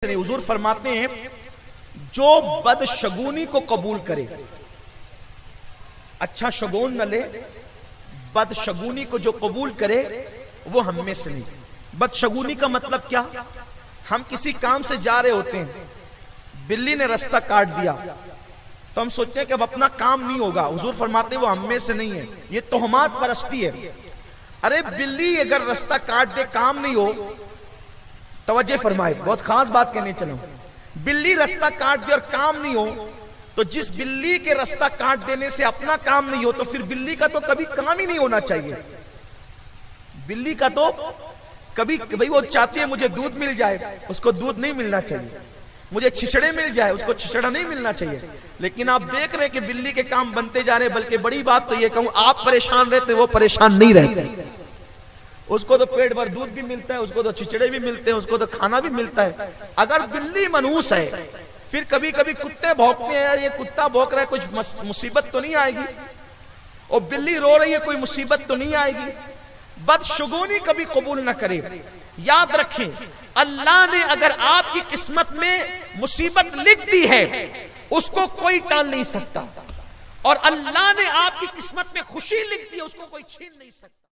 حضور فرماتے ہیں جو بدشگونی کو قبول کرے، اچھا شگون نہ لے، بدشگونی کو جو قبول کرے وہ ہم میں سے نہیں۔ بدشگونی کا مطلب کیا؟ ہم کسی کام سے جا رہے ہوتے ہیں، بلی نے رستہ کاٹ دیا تو ہم سوچتے ہیں کہ اب اپنا کام نہیں ہوگا، حضور فرماتے ہیں وہ ہم میں سے نہیں ہے، یہ تہمات پرستی ہے۔ ارے بلی اگر رستہ کاٹ دے کام نہیں ہو، توجہ فرمائے، بہت خاص بات کہنے چلا ہوں، بلی رستہ کاٹ دے اور کام نہیں ہو تو جس بلی کے رستہ کاٹ دینے سے اپنا کام نہیں ہو تو پھر بلی کا تو کبھی کام ہی نہیں ہونا چاہیے۔ بلی کا تو کبھی بھئی وہ چاہتی ہے مجھے دودھ مل جائے، اس کو دودھ نہیں ملنا چاہیے، مجھے چھچڑے مل جائے، اس کو چھچڑا نہیں ملنا چاہیے۔ لیکن آپ دیکھ رہے ہیں کہ بلی کے کام بنتے جا رہے ہیں، بلکہ بڑی بات تو یہ کہوں آپ پریشان رہتے وہ پریشان نہیں رہتے، اس کو تو پیٹ بھر دودھ بھی ملتا ہے، اس کو تو چھچڑے بھی ملتے ہیں، اس کو تو کھانا بھی ملتا ہے۔ اگر بلی منحوس ہے پھر کبھی کبھی کتے بھونکتے ہیں، یار یہ کتا بھونک رہا ہے کچھ مصیبت تو نہیں آئے گی، اور بلی رو رہی ہے کوئی مصیبت تو نہیں آئے گی۔ بدشگونی کبھی قبول نہ کرے۔ یاد رکھیں اللہ نے اگر آپ کی قسمت میں مصیبت لکھ دی ہے اس کو کوئی ٹال نہیں سکتا، اور اللہ نے آپ کی قسمت میں خوشی لکھ دی ہے اس کو کوئی چھین نہیں سکتا۔